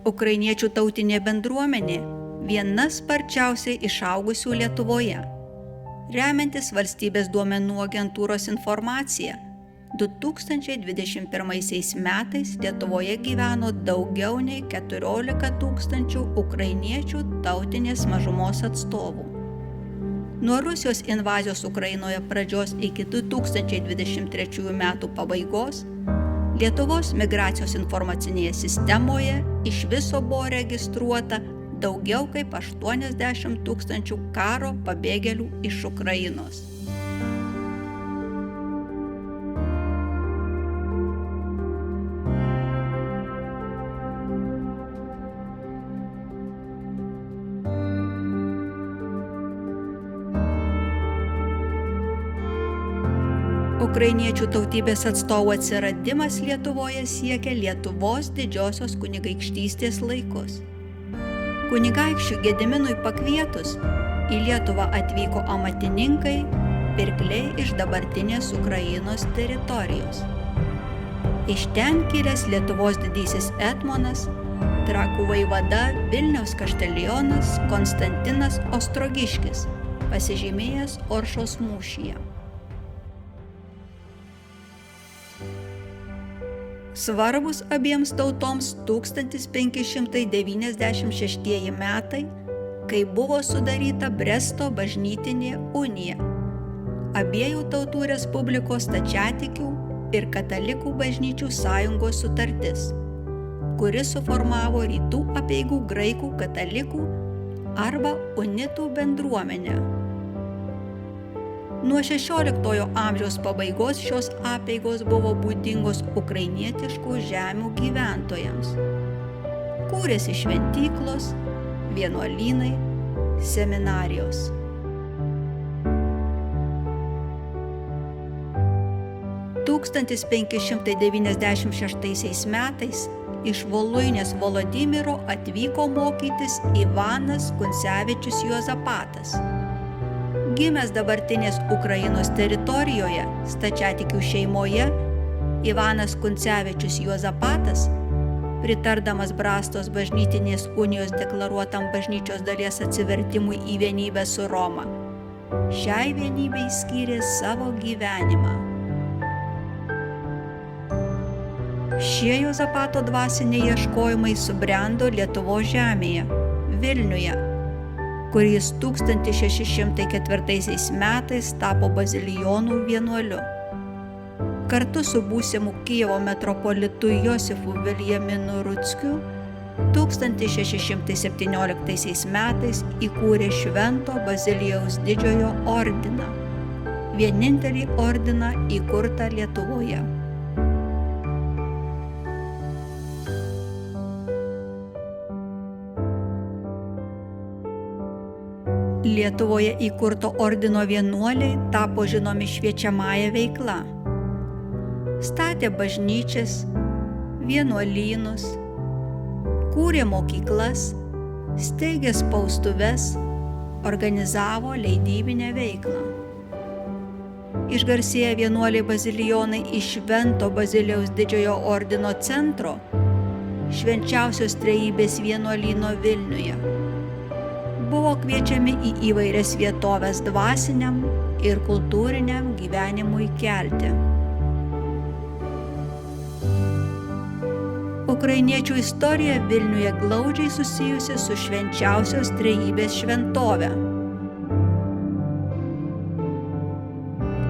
Ukrainiečių tautinė bendruomenė viena sparčiausiai išaugusių Lietuvoje. Remiantis valstybės duomenų agentūros informacija, 2021 metais Lietuvoje gyveno daugiau nei 14 000 ukrainiečių tautinės mažumos atstovų. Nuo Rusijos invazijos Ukrainoje pradžios iki 2023 metų pabaigos Lietuvos migracijos informacinėje sistemoje iš viso buvo registruota daugiau kaip 80 000 karo pabėgėlių iš Ukrainos. Ukrainiečių tautybės atstovų atsiradimas Lietuvoje siekia Lietuvos didžiosios kunigaikštystės laikus. Kunigaikščiui Gediminui pakvietus, į Lietuvą atvyko amatininkai, pirkliai iš dabartinės Ukrainos teritorijos. Iš ten kilęs Lietuvos didysis etmonas, Trakų vaivada Vilniaus kaštelionas Konstantinas Ostrogiškis, pasižymėjęs Oršos mūšyje. Svarbus abiems tautoms 1596 metai, kai buvo sudaryta Bresto bažnytinė unija, abiejų tautų respublikos stačiatikių ir katalikų bažnyčių sąjungos sutartis, kuri suformavo rytų apeigų graikų katalikų arba unitų bendruomenę. Nuo XVI amžiaus pabaigos šios apeigos buvo būdingos ukrainietiškų žemių gyventojams. Kūrėsi šventyklos, vienuolynai, seminarijos. Tūkstantis 596 metais iš Voluinės Volodymyro atvyko mokytis Ivanas Kuncevičius Juozapatas. Gimęs dabartinės Ukrainos teritorijoje, stačiatikių šeimoje, Ivanas Kuncevičius Juozapatas, pritardamas Brastos bažnytinės unijos deklaruotam bažnyčios dalies atsivertimui į vienybę su Roma, šiai vienybei skyrė savo gyvenimą. Šie Juozapato dvasiniai ieškojimai subrendo Lietuvos žemėje, Vilniuje, kur jis 1604 metais tapo bazilijonų vienuoliu. Kartu su būsimu Kijevo metropolitu Josifu Viljaminu Ruckiu 1617 metais įkūrė Švento Bazilijaus didžiojo ordiną, vienintelį ordiną įkurtą Lietuvoje. Lietuvoje įkurto ordino vienuoliai tapo žinomi šviečiamąja veikla. Statė bažnyčias, vienuolynus, kūrė mokyklas, steigė spaustuves, organizavo leidybinę veiklą. Išgarsėję vienuoliai bazilijonai iš Švento Bazilijaus didžiojo ordino centro, Švenčiausios Trejybės vienuolyno Vilniuje, buvo kviečiami į įvairias vietovės dvasiniam ir kultūriniam gyvenimui kelti. Ukrainiečių istorija Vilniuje glaudžiai susijusi su Švenčiausios Trejybės šventove.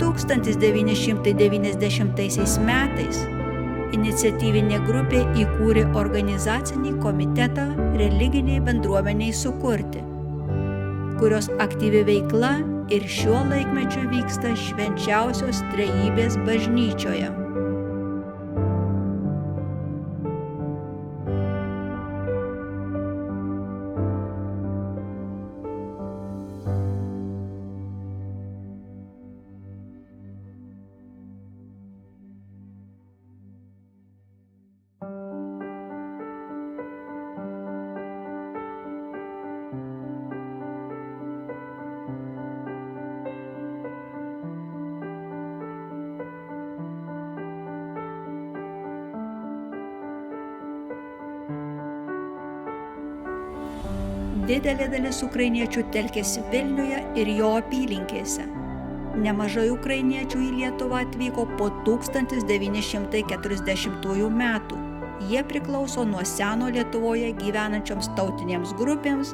1990 metais iniciatyvinė grupė įkūrė organizacinį komitetą religiniai bendruomeniai sukurti, kurios aktyvi veikla ir šiuo laikmečiu vyksta Švenčiausios Trejybės bažnyčioje. didelė dalis ukrainiečių telkėsi Vilniuje ir jo apylinkėse. Nemažai ukrainiečių į Lietuvą atvyko po 1940 metų. Jie priklauso nuo seno Lietuvoje gyvenančioms tautinėms grupėms,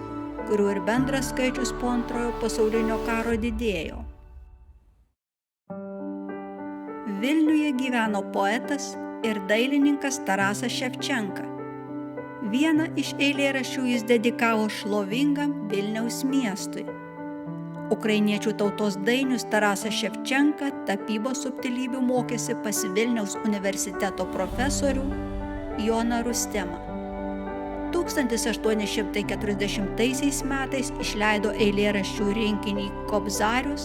kurių ir bendras skaičius po Antrojo pasaulinio karo didėjo. Vilniuje gyveno poetas ir dailininkas Tarasas Ševčenka. Vieną iš eilėraščių jis dedikavo šlovingam Vilniaus miestui. Ukrainiečių tautos dainius Tarasas Ševčenka tapybos subtilybių mokėsi pas Vilniaus universiteto profesorių Joną Rustemą. 1840 metais išleido eilėraščių rinkinį Kobzarius,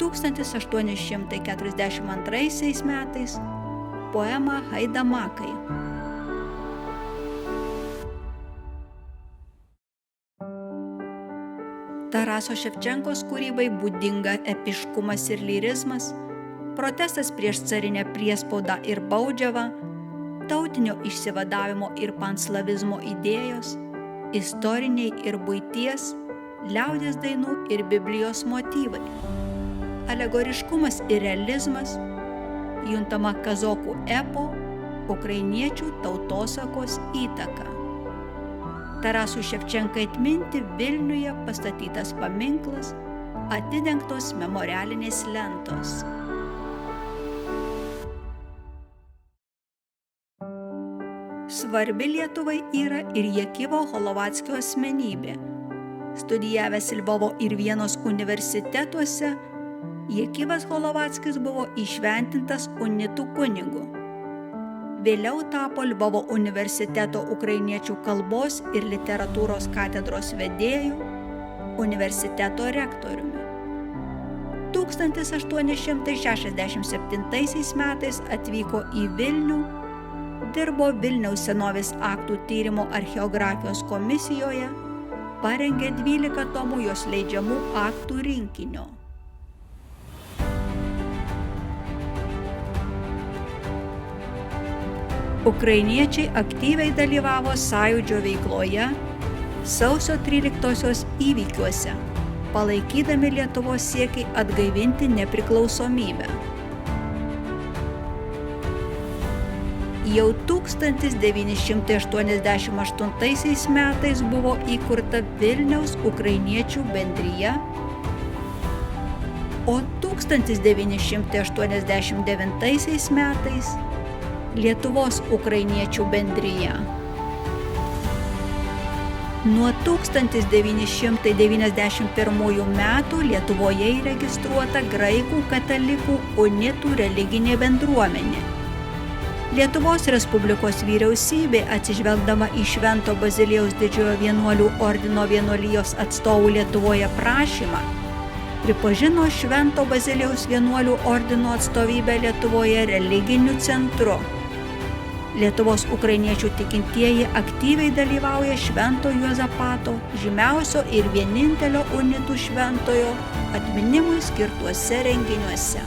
1842 metais poemą Haidamakai. Taraso Ševčenkos kūrybai būdinga epiškumas ir lyrizmas, protestas prieš carinę priespaudą ir baudžiavą, tautinio išsivadavimo ir panslavizmo idėjos, istoriniai ir buities, liaudies dainų ir Biblijos motyvai, alegoriškumas ir realizmas, juntama kazokų epo, ukrainiečių tautosakos įtaka. Tarasui Ševčenkai atminti Vilniuje pastatytas paminklas, atidengtos memorialinės lentos. Svarbi Lietuvai yra ir Jakivo Holovackio asmenybė. Studijavęs Lvovo ir Vienos universitetuose, Jakivas Holovackis buvo įšventintas unitų kunigu. Vėliau tapo Lvovo universiteto ukrainiečių kalbos ir literatūros katedros vedėju, universiteto rektoriumi. 1867 metais atvyko į Vilnių, dirbo Vilniaus senovės aktų tyrimo archeografijos komisijoje, parengė 12 tomų jos leidžiamų aktų rinkinio. Ukrainiečiai aktyviai dalyvavo sąjūdžio veikloje, sausio 13-osios įvykiuose, palaikydami Lietuvos siekį atgaivinti nepriklausomybę. Jau 1988 metais buvo įkurta Vilniaus ukrainiečių bendrija, o 1989 metais Lietuvos ukrainiečių bendrija. Nuo 1991 metų Lietuvoje įregistruota graikų katalikų unitų religinė bendruomenė. Lietuvos Respublikos vyriausybė, atsižvelgdama į Švento Baziliejaus Didžiojo vienuolių ordino vienuolijos atstovų Lietuvoje prašymą, pripažino Švento Baziliejaus vienuolių ordino atstovybę Lietuvoje religiniu centru. Lietuvos ukrainiečių tikintieji aktyviai dalyvauja Švento Juozapato, žymiausio ir vienintelio unitų šventojo, atminimui skirtuose renginiuose.